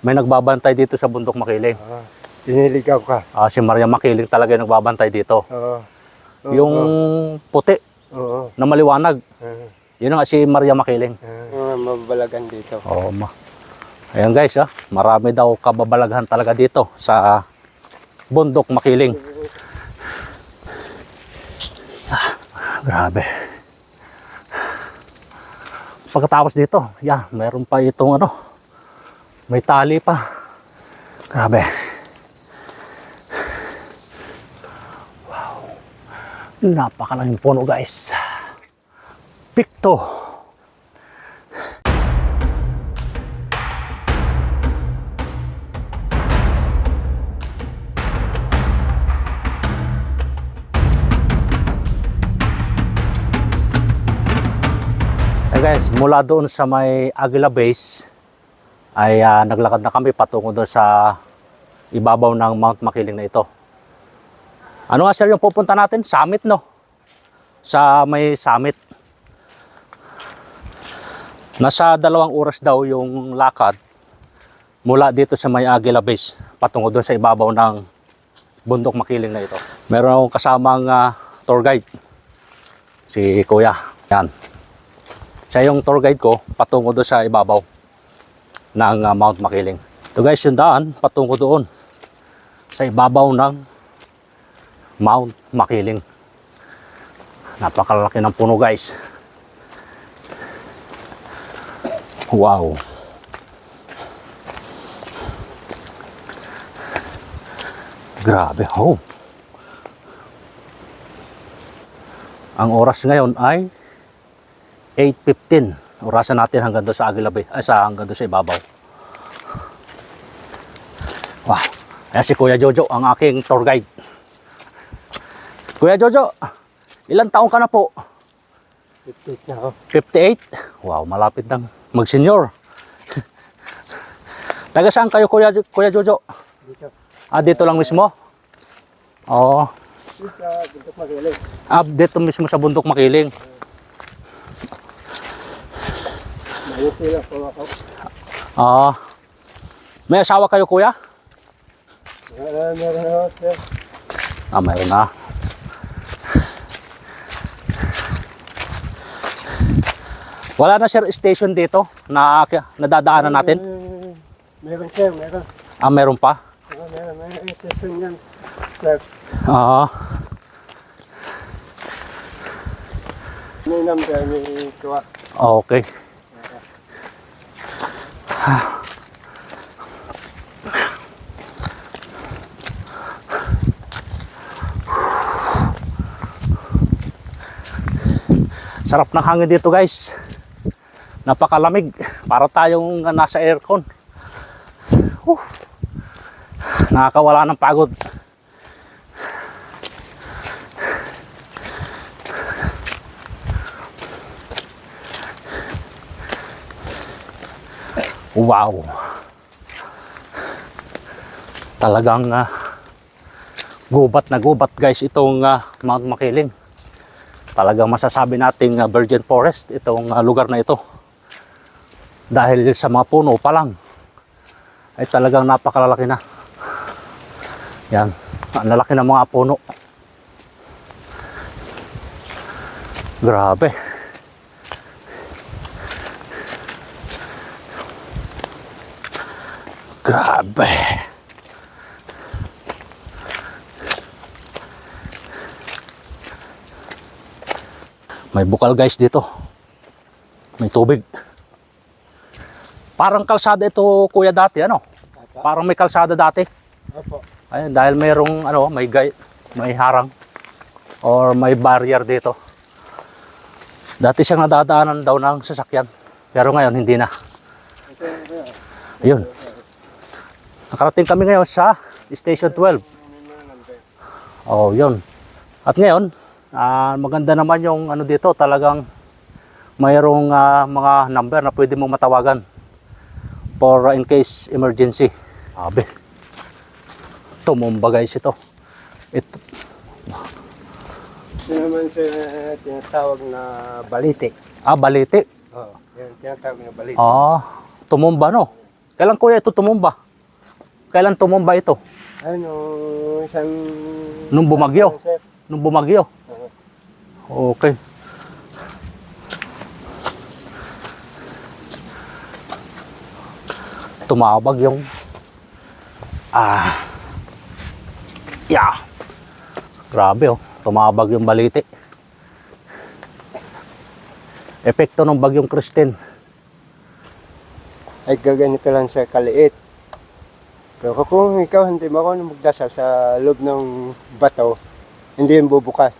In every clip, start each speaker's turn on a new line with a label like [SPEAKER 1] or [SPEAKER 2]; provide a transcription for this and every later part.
[SPEAKER 1] May nagbabantay dito sa Bundok Makiling.
[SPEAKER 2] Iniligaw ka.
[SPEAKER 1] Si Maria Makiling talaga yung nagbabantay dito. Yung puti na maliwanag. Yun nga si Maria Makiling.
[SPEAKER 2] Mababalagan dito.
[SPEAKER 1] Ayan guys, marami daw kababalaghan talaga dito sa Bundok Makiling. Grabe. Pagkatapos dito, mayroon pa itong may tali pa. Grabe. Wow. Napakalaking puno guys. Pikto. Guys, mula doon sa may Aguila Base ay naglakad na kami patungo doon sa ibabaw ng Mount Makiling na ito. Ano nga sir yung pupunta natin? Summit, no? Sa may summit. Nasa 2 oras daw yung lakad mula dito sa may Aguila Base patungo doon sa ibabaw ng Bundok Makiling na ito. Meron akong kasamang tour guide, si Kuya. Yan. Siya yung tour guide ko patungo doon sa ibabaw ng Mount Makiling. Ito guys yung daan patungo doon sa ibabaw ng Mount Makiling. Napakalaki ng puno guys. Wow. Grabe. Ang oras ngayon ay 8:15. Orasan natin hanggang doon sa Aguila Bay, hanggang doon sa ibabaw. Wow. Ayan si Kuya Jojo, ang aking tour guide. Kuya Jojo, ilang taong ka na po?
[SPEAKER 2] 58 na ako.
[SPEAKER 1] 58? Wow, malapit nang mag-senior. Taga saan kayo Kuya Jojo?
[SPEAKER 2] Dito.
[SPEAKER 1] Dito lang mismo? Oo.
[SPEAKER 2] Dito sa Bundok Makiling.
[SPEAKER 1] Dito mismo sa Bundok Makiling.
[SPEAKER 2] Ayun sila po ako.
[SPEAKER 1] May asawa kayo Kuya?
[SPEAKER 2] Meron ako sir.
[SPEAKER 1] Mayroon na. Wala na sir station dito na nadadaanan natin?
[SPEAKER 2] Meron sir, meron.
[SPEAKER 1] Meron pa?
[SPEAKER 2] Meron station yan. Sir. May number, may tuwa.
[SPEAKER 1] Okay. Sarap ng hangin dito guys. Napakalamig. Para tayong nasa aircon. Nakakawala ng pagod. Wow. Talagang gubat na gubat guys itong Mount Makiling. Talagang masasabi nating virgin forest itong lugar na ito. Dahil sa mga puno pa lang ay talagang napakalalaki na. Yan, ang lalaki ng mga puno. Grabe. Grabe. May bukal guys dito. May tubig. Parang kalsada ito Kuya dati ano? Parang may kalsada dati.
[SPEAKER 2] Opo.
[SPEAKER 1] Ayun, dahil mayroong may harang or may barrier dito. Dati siyang nadadaanan daw ng sasakyan. Pero ngayon hindi na. Ayun. Nakarating kami ngayon sa Station 12. Yun. At ngayon, maganda naman yung dito, talagang mayroong mga number na pwede mong matawagan for in case emergency. Sabi. Tumumba guys ito. Ito.
[SPEAKER 2] Ito naman sa tinatawag na baliti.
[SPEAKER 1] Baliti.
[SPEAKER 2] Oo, yan tinatawag na baliti.
[SPEAKER 1] Tumumba no. Kailan kuya ito tumumba? Kailan tumumba ito?
[SPEAKER 2] Ano, isang...
[SPEAKER 1] Nung bumagyo?
[SPEAKER 2] Sir.
[SPEAKER 1] Nung bumagyo? Okay. Tumabag yung... Yeah. Grabe oh. Tumabag yung baliti. Epekto ng bagyong Christine.
[SPEAKER 2] Ay gaganito lang sa kaliit. Pero kung ikaw hindi mo ako magdasal sa loob ng bato, hindi yung bubukas.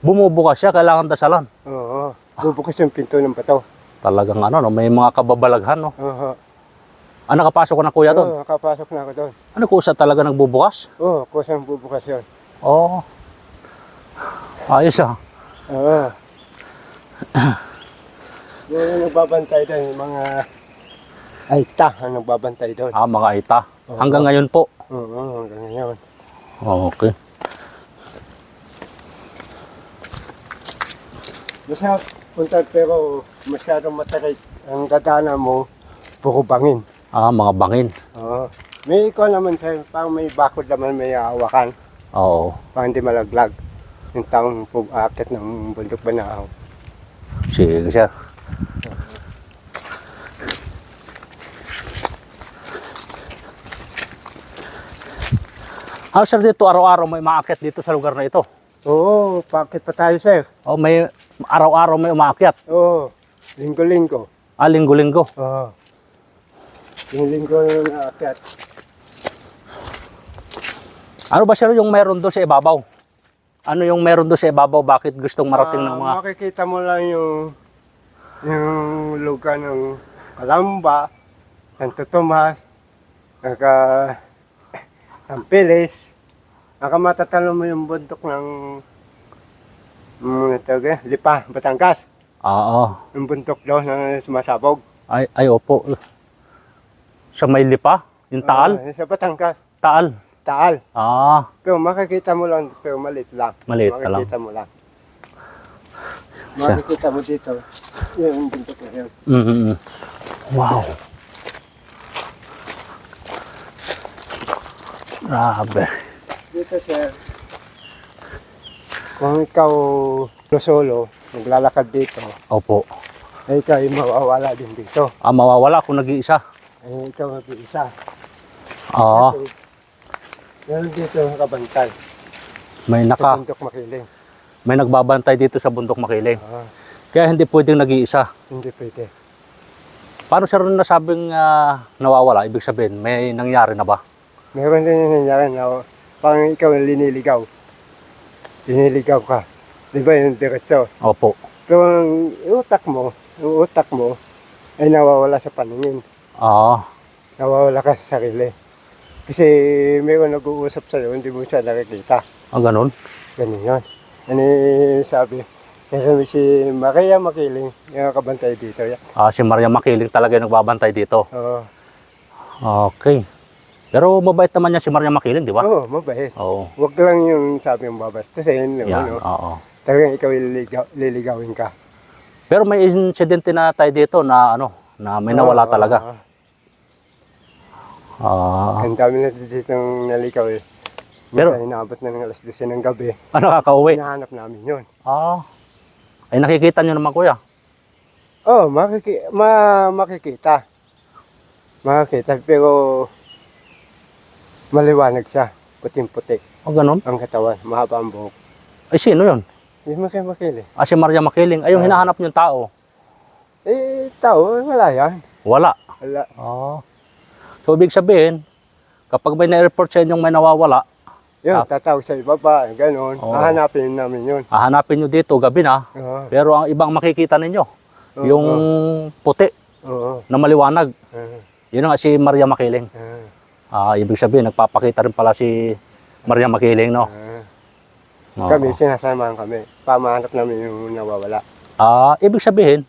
[SPEAKER 1] Bumubukas siya, kailangan dasalan.
[SPEAKER 2] Oo, bubukas yung pinto ng bato.
[SPEAKER 1] Talagang ano, no? May mga kababalaghan, no?
[SPEAKER 2] Oo.
[SPEAKER 1] Nakapasok ko na kuya doon?
[SPEAKER 2] Oo, nakapasok na ako doon.
[SPEAKER 1] Ano, kusa talaga nagbubukas?
[SPEAKER 2] Oo, kusang bubukas yun.
[SPEAKER 1] Oo. Ayos ah.
[SPEAKER 2] Oo. Yung nagbabantay doon, yung mga aita ang nagbabantay doon.
[SPEAKER 1] Mga aita. Hanggang ngayon po.
[SPEAKER 2] Oo, hanggang ngayon.
[SPEAKER 1] Okay.
[SPEAKER 2] Basta punta pero masyadong matarik. Ang dadaanan mo, puro bangin.
[SPEAKER 1] Mga bangin.
[SPEAKER 2] Oo. May ikaw naman sir, parang may bakod naman may hawakan.
[SPEAKER 1] Oo.
[SPEAKER 2] Parang hindi malaglag. Yung taong pag-akit ng bundok Banahaw.
[SPEAKER 1] Sige, sir. Sir, dito araw-araw may maakyat dito sa lugar na ito.
[SPEAKER 2] Oo, paakit pa tayo sir.
[SPEAKER 1] May araw-araw may umaakyat.
[SPEAKER 2] Oo, linggo-linggo.
[SPEAKER 1] Linggo-linggo.
[SPEAKER 2] Oo. Yung linggo na aakyat.
[SPEAKER 1] Ano ba sir yung meron doon sa ibabaw? Ano yung meron doon sa ibabaw? Bakit gustong marating ng mga...
[SPEAKER 2] Makikita mo lang yung lugar ng Kalamba, Santo Tomas, Ampilis. Matatalo mo yung bundok ng Lipa, Batangas.
[SPEAKER 1] Oo.
[SPEAKER 2] Yung bundok doon na sumasabog.
[SPEAKER 1] Ay, opo. Sa may lipa? Yung Taal?
[SPEAKER 2] Sa Batangas.
[SPEAKER 1] Taal?
[SPEAKER 2] Taal.
[SPEAKER 1] Ah,
[SPEAKER 2] Pero makikita mo lang, pero maliit lang.
[SPEAKER 1] Maliit ka lang.
[SPEAKER 2] Makikita mo lang. Makikita mo dito. Yung bundok na yun.
[SPEAKER 1] wow. Grabe.
[SPEAKER 2] Dito sir, kung ikaw solo, naglalakad dito,
[SPEAKER 1] Opo.
[SPEAKER 2] ay ikaw ay mawawala din dito.
[SPEAKER 1] Mawawala kung nag-iisa.
[SPEAKER 2] Ay ikaw mag-iisa.
[SPEAKER 1] Oo.
[SPEAKER 2] Kasi, meron dito nakabantay.
[SPEAKER 1] May
[SPEAKER 2] Sa bundok Makiling.
[SPEAKER 1] may nagbabantay dito sa bundok Makiling.
[SPEAKER 2] Ah,
[SPEAKER 1] Kaya hindi pwedeng nag-iisa.
[SPEAKER 2] hindi pwede.
[SPEAKER 1] Paano sir nasabing nawawala? Ibig sabihin, may nangyari na ba?
[SPEAKER 2] Meron din yung nangyari na parang ikaw ang liniligaw. Liniligaw ka. Di ba yung diretso?
[SPEAKER 1] Opo.
[SPEAKER 2] Pero ang utak mo ay nawawala sa paningin.
[SPEAKER 1] Oo.
[SPEAKER 2] Nawawala ka sa sarili. Kasi mayroon nag-uusap sa'yo, hindi mo siya nakikita.
[SPEAKER 1] Ganun?
[SPEAKER 2] Ganun yun. Ano sabi? Kasi si Maria Makiling, yung nakabantay dito.
[SPEAKER 1] Si Maria Makiling talaga yung nagbabantay dito.
[SPEAKER 2] Oo.
[SPEAKER 1] Okay. Pero mabait naman niya si Maria Makiling, di ba?
[SPEAKER 2] Oo, mabait.
[SPEAKER 1] Oo.
[SPEAKER 2] Huwag lang yung sabi yung babastusin.
[SPEAKER 1] Yan,
[SPEAKER 2] Ano,
[SPEAKER 1] oo.
[SPEAKER 2] talagang ikaw liligawin ka.
[SPEAKER 1] Pero may insidente na tayo dito na na may nawala talaga.
[SPEAKER 2] Ang dami na dito ng naligaw eh.
[SPEAKER 1] Pero-
[SPEAKER 2] Pero inaabot na ng alas 12 ng gabi.
[SPEAKER 1] Nakakauwi.
[SPEAKER 2] Hinahanap namin yun.
[SPEAKER 1] Ay nakikita niyo naman kuya.
[SPEAKER 2] Oh, makikita. Makikita, pero maliwanag siya. Puting-puti.
[SPEAKER 1] Ganun?
[SPEAKER 2] Ang katawan, mahaba ang buhok.
[SPEAKER 1] Ay sino yun?
[SPEAKER 2] Hindi makili.
[SPEAKER 1] Si Maria Makiling. Ay yung hinahanap niyong tao.
[SPEAKER 2] Tao, wala yan.
[SPEAKER 1] Wala.
[SPEAKER 2] Wala.
[SPEAKER 1] So ibig sabihin, kapag may na-report sa inyong may nawawala,
[SPEAKER 2] Yun, tatawag sa ibaba, gano'n.
[SPEAKER 1] Oo.
[SPEAKER 2] Hahanapin namin yun.
[SPEAKER 1] hahanapin nyo dito gabi na.
[SPEAKER 2] Oo.
[SPEAKER 1] Pero ang ibang makikita ninyo,
[SPEAKER 2] Oo.
[SPEAKER 1] yung puti
[SPEAKER 2] Oo.
[SPEAKER 1] na maliwanag. Yun nga si Maria Makiling. Ibig sabihin, nagpapakita rin pala si Maria Makiling, no? Oo.
[SPEAKER 2] Kami, sinasamahan kami. Pamahanap namin yung nawawala.
[SPEAKER 1] Ibig sabihin,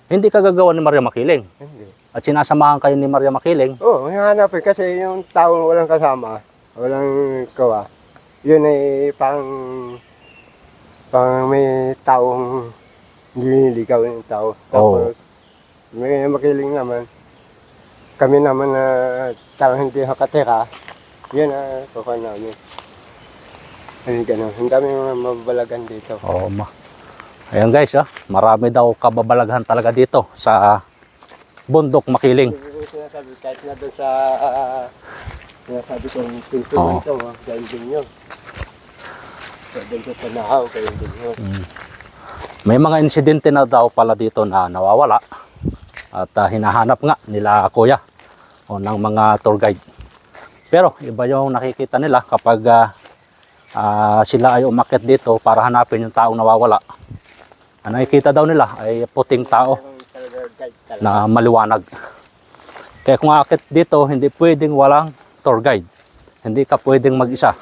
[SPEAKER 1] hindi ka gagawa ni Maria Makiling.
[SPEAKER 2] Hindi.
[SPEAKER 1] At sinasamahan kayo ni Maria Makiling.
[SPEAKER 2] Oo, hahanapin kasi yung taong walang kasama, walang kawa. Yun ay pang may taong nililigaw yung tao. Tapos, may Makiling naman. kami naman na talagang hindi nakatira, yan ang kukuha namin. Ano gano'n, ang dami mga mababalagan dito.
[SPEAKER 1] Oo, ayan guys, marami daw kababalaghan talaga dito sa bundok Makiling.
[SPEAKER 2] Yung sinasabi, kahit na doon sa, sinasabi ko, yung pinto
[SPEAKER 1] Oo.
[SPEAKER 2] ito, dahil din yun. So, doon sa Tanahaw, kayo din yun.
[SPEAKER 1] May mga insidente na daw pala dito na nawawala at hinahanap nga nila kuya o ng mga tour guide. Pero iba yung nakikita nila kapag sila ay umakyat dito para hanapin yung taong nawawala. Ang nakikita daw nila ay puting tao na maliwanag. Kaya kung aakyat dito, hindi pwedeng walang tour guide. Hindi ka pwedeng mag-isa.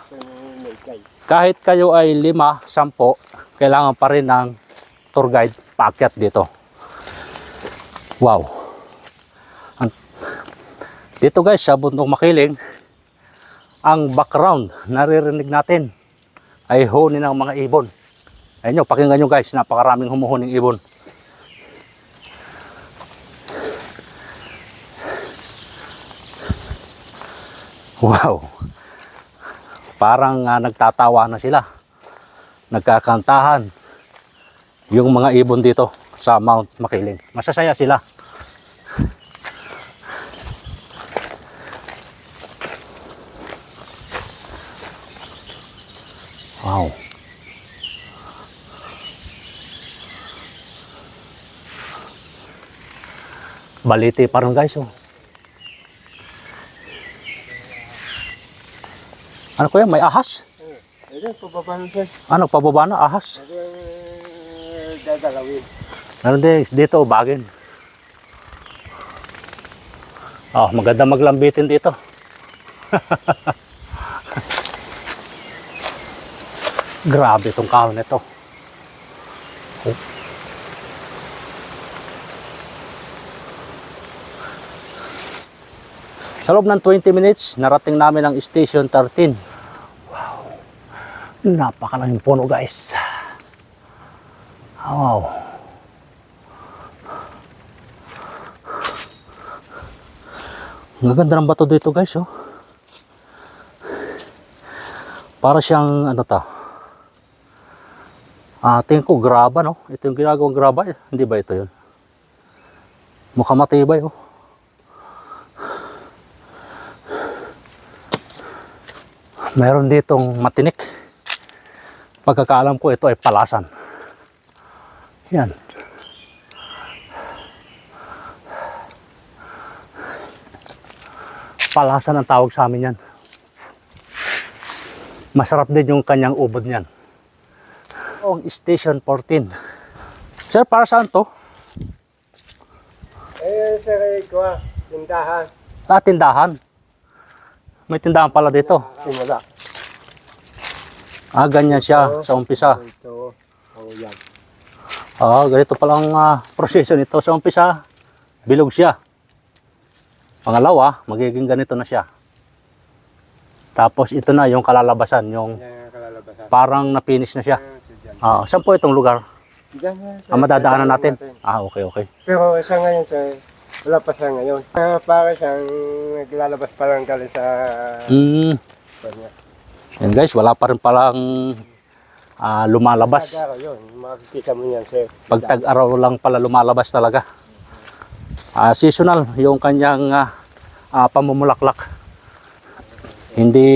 [SPEAKER 1] Kahit kayo ay 5, 10, kailangan pa rin ng tour guide paakyat dito. Wow. Dito guys, sa bundok Makiling, ang background naririnig natin ay huni ng mga ibon. Ayun nyo, pakinggan nyo guys, napakaraming humuhuning ibon. Wow. Parang nagtatawa na sila. Nagkakantahan yung mga ibon dito sa Mount Makiling. Masasaya sila. Wow. Baliti pa rin guys. Oh. Ano kuya? May ahas?
[SPEAKER 2] Ayun, pababa na siya.
[SPEAKER 1] Ano? Pababa na? Ahas?
[SPEAKER 2] Ayun, gagalawin.
[SPEAKER 1] Meron din dito, bagin. Oh, maganda maglambitin dito. Grabe itong kahon nito. Oh. Sa loob ng 20 minutes, narating namin ang Station 13. Wow. Napakalaking puno guys. Wow. Ang ganda ng bato dito guys, oh. Para siyang ano ta? Tingin ko graba, no? Ito yung ginagawang graba, hindi ba ito 'yun? Mukhang matibay, oh. Meron ditong matinik. Pagkakaalam ko ito ay palasan. Yan. Palasan ang tawag sa amin yan. Masarap din yung kanyang ubod niyan. Ang Station 14. Sir, para saan to?
[SPEAKER 2] Ayun, sir, ikaw, tindahan.
[SPEAKER 1] Tindahan. May tindahan pala dito.
[SPEAKER 2] Simula.
[SPEAKER 1] Ganyan siya sa umpisa.
[SPEAKER 2] Ito, yan.
[SPEAKER 1] Ganito palang proseso nito. Sa umpisa, bilog siya. Pangalawa, magiging ganito na siya. Tapos ito na yung kalalabasan, yung
[SPEAKER 2] Yan ang kalalabasan.
[SPEAKER 1] parang na-finish na siya.
[SPEAKER 2] Yan,
[SPEAKER 1] Saan po itong lugar?
[SPEAKER 2] Diyan, sir.
[SPEAKER 1] Madadaanan natin? Okay.
[SPEAKER 2] Pero sa ngayon, sir, wala pa sa ngayon. Para siyang naglalabas pa lang galing sa kanya.
[SPEAKER 1] Yan guys, wala pa rin palang lumalabas.
[SPEAKER 2] Tag-araw yun, makikita mo yan, sir.
[SPEAKER 1] Pag tag-araw lang pala lumalabas talaga. Seasonal yung kanyang pamumulaklak. Hindi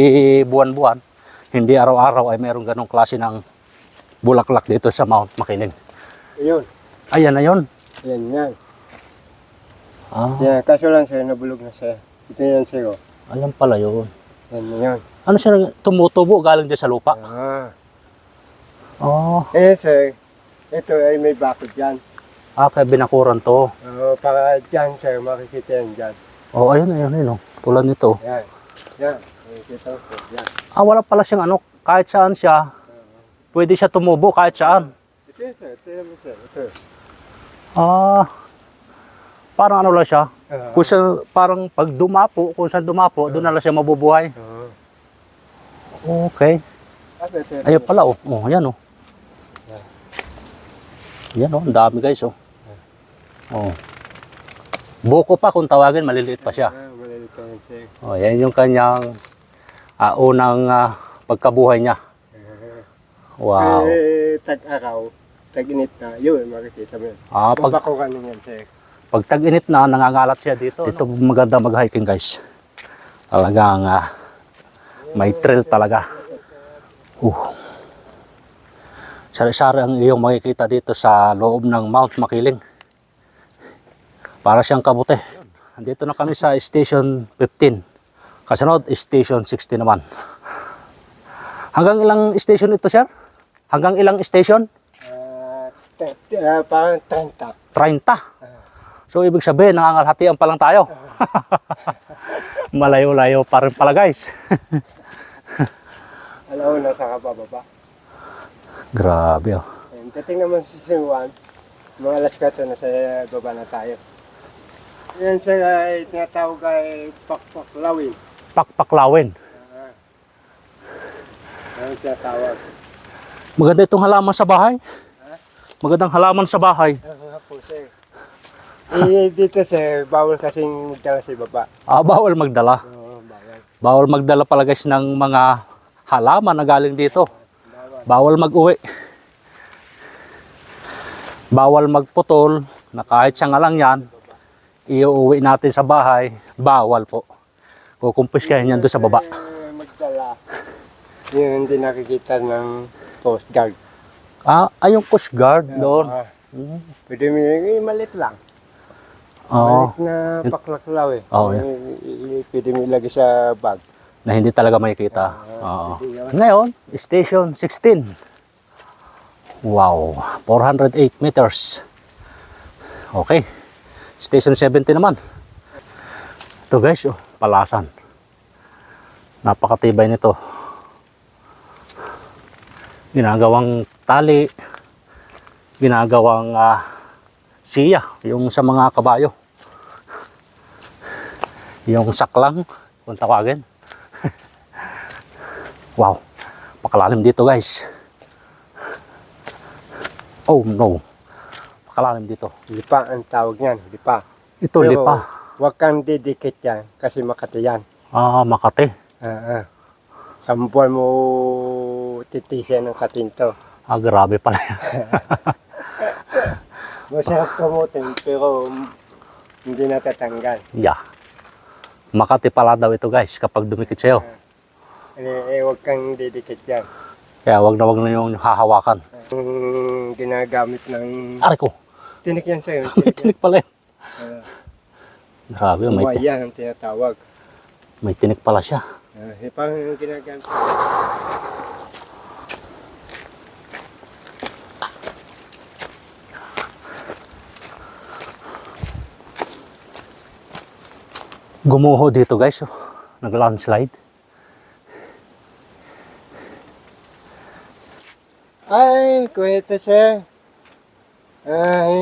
[SPEAKER 1] buwan-buwan, hindi araw-araw ay mayroong ganong klase ng bulaklak dito sa Mount Makiling.
[SPEAKER 2] Ayun.
[SPEAKER 1] Ayan na yun.
[SPEAKER 2] Yan, yan.
[SPEAKER 1] Ah,
[SPEAKER 2] Yan, kaso lang, sir, nabulog na siya. Ito yan, sir, oh.
[SPEAKER 1] ayan pala yun.
[SPEAKER 2] Yan, yan.
[SPEAKER 1] Ano siya tumutubo galing dyan sa lupa? Oh,
[SPEAKER 2] Sir, ito ay may bakod dyan.
[SPEAKER 1] kaya binakuran to.
[SPEAKER 2] Para dyan, sir, makikita yan dyan.
[SPEAKER 1] Oh, ayun. Tulad nito.
[SPEAKER 2] Yan. Yan. Makikita mo, sir. Yan.
[SPEAKER 1] Wala pala siyang ano, kahit saan siya, pwede siya tumubo kahit saan.
[SPEAKER 2] Ito yan, sir. Ito yan, sir. Ito.
[SPEAKER 1] Parang ano lang siya. Kung siya, parang pag dumapo, kung saan dumapo, doon na lang siya mabubuhay. Okay. Ayun pala, oh. Ayan, oh. Yan, oh. Ang dami, guys, oh. Oh. Buko pa kung tawagin, maliliit pa siya.
[SPEAKER 2] Maliliit pa yan, sir.
[SPEAKER 1] Oh, yan yung kanyang unang pagkabuhay niya. Wow.
[SPEAKER 2] Tag-araw, tag-init na, yun, makikita mo yun.
[SPEAKER 1] Pag
[SPEAKER 2] Babakuran yan, sir.
[SPEAKER 1] Pag tag-init na, nangangalat siya dito. Dito maganda mag-hiking guys. Talagang may thrill talaga. Sari-sari ang iyong makikita dito sa loob ng Mount Makiling. Para siyang kabute. Andito na kami sa Station 15. Kasunod, Station 16 naman. Hanggang ilang station ito, sir? Hanggang ilang station?
[SPEAKER 2] Parang 30.
[SPEAKER 1] 30. So, ibig sabihin, nangangalhatian pa lang tayo. Malayo-layo pa rin pala, guys.
[SPEAKER 2] Alam mo, nasa kabababa.
[SPEAKER 1] Grabe, oh.
[SPEAKER 2] Dating naman sa Sinuan, mga alas 4 na sa baba na tayo. Yan sila ay tinatawag ay pakpaklawin.
[SPEAKER 1] Pakpaklawin.
[SPEAKER 2] Ano tinatawag?
[SPEAKER 1] Maganda itong halaman sa bahay. Magandang halaman sa bahay.
[SPEAKER 2] Po, sir. Dito sir, bawal kasing magdala sa baba.
[SPEAKER 1] Bawal magdala.
[SPEAKER 2] Bawal.
[SPEAKER 1] Bawal magdala pala guys ng mga halaman na galing dito. Bawal mag-uwi. Bawal magputol na kahit siya nga lang yan, iuwi natin sa bahay, bawal po. Kukumpiskahin yan doon sa baba.
[SPEAKER 2] Magdala. Yun hindi nakikita ng Coast Guard.
[SPEAKER 1] Yung Coast Guard doon.
[SPEAKER 2] Pwede mo malit lang.
[SPEAKER 1] Oo.
[SPEAKER 2] Malit na paklaklaw eh.
[SPEAKER 1] Oo,
[SPEAKER 2] Pwede mo ilagay sa bag.
[SPEAKER 1] Na hindi talaga makikita. Oo. Ngayon, Station 16. Wow, 408 meters. Okay. Station 70 naman. Ito guys, palasan. Napakatibay nito. Ginagawang tali. Ginagawang siya, yung sa mga kabayo. Yung saklang, kung tawagin. Wow, makalalim dito guys. Oh no, makalalim dito.
[SPEAKER 2] Lipa ang tawag niyan, lipa.
[SPEAKER 1] Ito
[SPEAKER 2] Pero
[SPEAKER 1] lipa.
[SPEAKER 2] huwag kang didikit yan kasi Makati yan.
[SPEAKER 1] Makati.
[SPEAKER 2] Sampuan mo titisiyan ng katinto.
[SPEAKER 1] Grabe pala.
[SPEAKER 2] Masarap kamutin pero hindi natatanggal.
[SPEAKER 1] Yeah. Makati pala daw ito guys kapag dumikit sa'yo.
[SPEAKER 2] Huwag kang didikit yan.
[SPEAKER 1] Kaya wag na yung hahawakan.
[SPEAKER 2] Ginagamit ng
[SPEAKER 1] Aray ko,
[SPEAKER 2] tinik yan sa'yo.
[SPEAKER 1] may tinik pala yan. Grabe,
[SPEAKER 2] Yan ang tinatawag.
[SPEAKER 1] may tinik pala siya.
[SPEAKER 2] Parang ginagamit.
[SPEAKER 1] Gumuho dito guys, nag-landslide.
[SPEAKER 2] Ay, kuwete sir. Ay,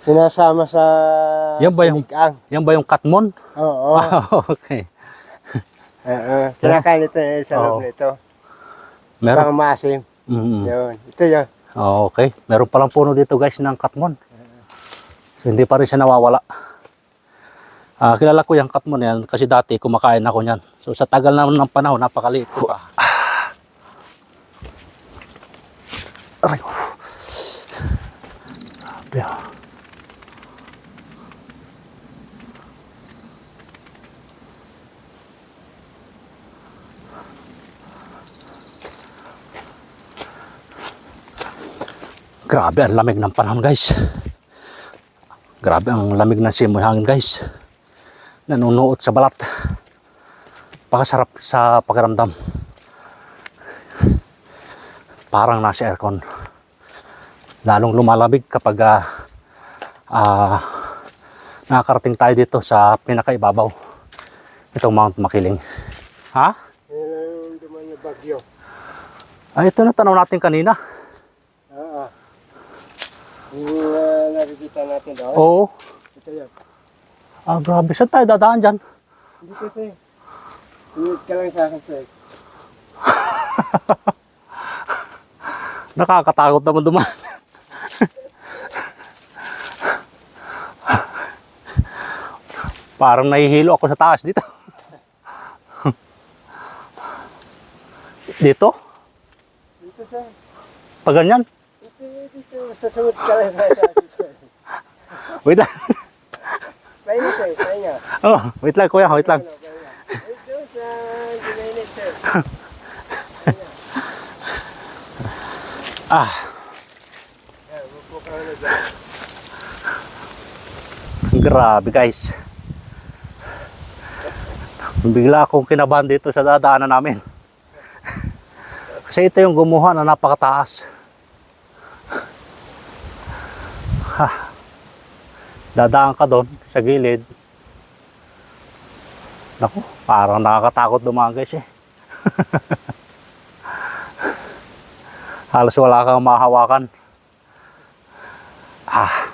[SPEAKER 2] sinasama sa
[SPEAKER 1] Yan ba yung-
[SPEAKER 2] sinigang.
[SPEAKER 1] Yan ba yung katmon?
[SPEAKER 2] Oo.
[SPEAKER 1] Okay.
[SPEAKER 2] Kinakain ito sa loob
[SPEAKER 1] Oo.
[SPEAKER 2] nito.
[SPEAKER 1] Meron.
[SPEAKER 2] Parang maasim. Yun. Ito yun.
[SPEAKER 1] Okay. Meron palang puno dito guys ng katmon. So hindi pa rin siya nawawala. Kilala ko yung katmon yan kasi dati kumakain ako niyan. So sa tagal naman ng panahon, napakaliit ko. Aray ko. Grabe. Grabe ang lamig ng panahon guys. Grabe ang lamig ng simoy hangin guys. Nanunuot sa balat. Pakasarap sa pakiramdam. Parang nasa aircon. Lalong lumalamig kapag nakakarating tayo dito sa pinakaibabaw. Itong Mount Makiling. Ha?
[SPEAKER 2] Yan ang duman na bagyo.
[SPEAKER 1] Ito na tanaw natin kanina.
[SPEAKER 2] Oo. Yung nakikita natin doon.
[SPEAKER 1] Oo.
[SPEAKER 2] Ito yun.
[SPEAKER 1] Grabe. Saan tayo dadaan dyan?
[SPEAKER 2] Hindi kasi. Init ka lang sa akin sir.
[SPEAKER 1] Nakakatakot naman dumaan. Parang nahihilo ako sa taas dito. Dito?
[SPEAKER 2] Dito sir.
[SPEAKER 1] Pag ganyan?
[SPEAKER 2] Dito. Basta sumot ka lang sa taas sir.
[SPEAKER 1] Wait lang.
[SPEAKER 2] Pahinga sir, pahinga.
[SPEAKER 1] Oh, wait lang kuya, wait lang.
[SPEAKER 2] Ito sa ginainit sir.
[SPEAKER 1] Ah,
[SPEAKER 2] Upo ka na dyan.
[SPEAKER 1] grabe guys. Bigla akong kinabahan dito sa dadaanan namin. Kasi ito yung gumawa na napakataas. Ha. Dadaan ka doon sa gilid. Naku, parang nakakatakot dumaan guys eh. Halos wala kang mahawakan. Ah.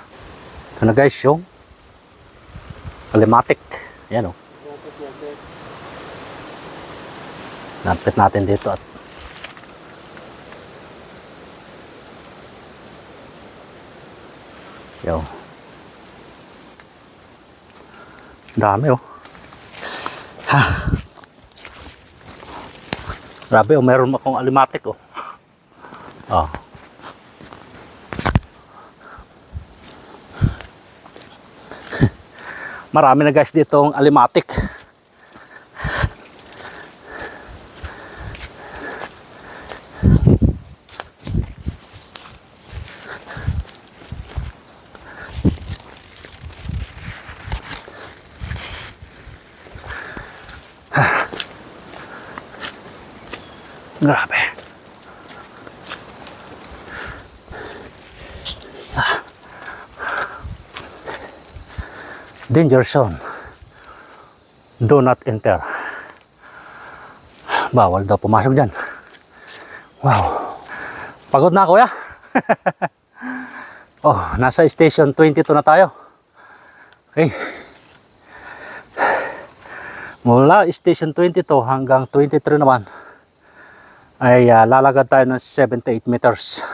[SPEAKER 1] Ito na guys yung Alimatic. Ayan o. Napit natin dito at yo. Dami oh. Ha. Grabe oh, meron akong alimatic oh. Oh. Marami na guys ditong alimatic. Grabe. Danger zone. Do not enter. Bawal daw pumasok dyan. Wow. Pagod na kuya. Oh, nasa station 22 na tayo. Okay. Mula station 22 hanggang 23 naman ay lalagad tayo ng 78 meters.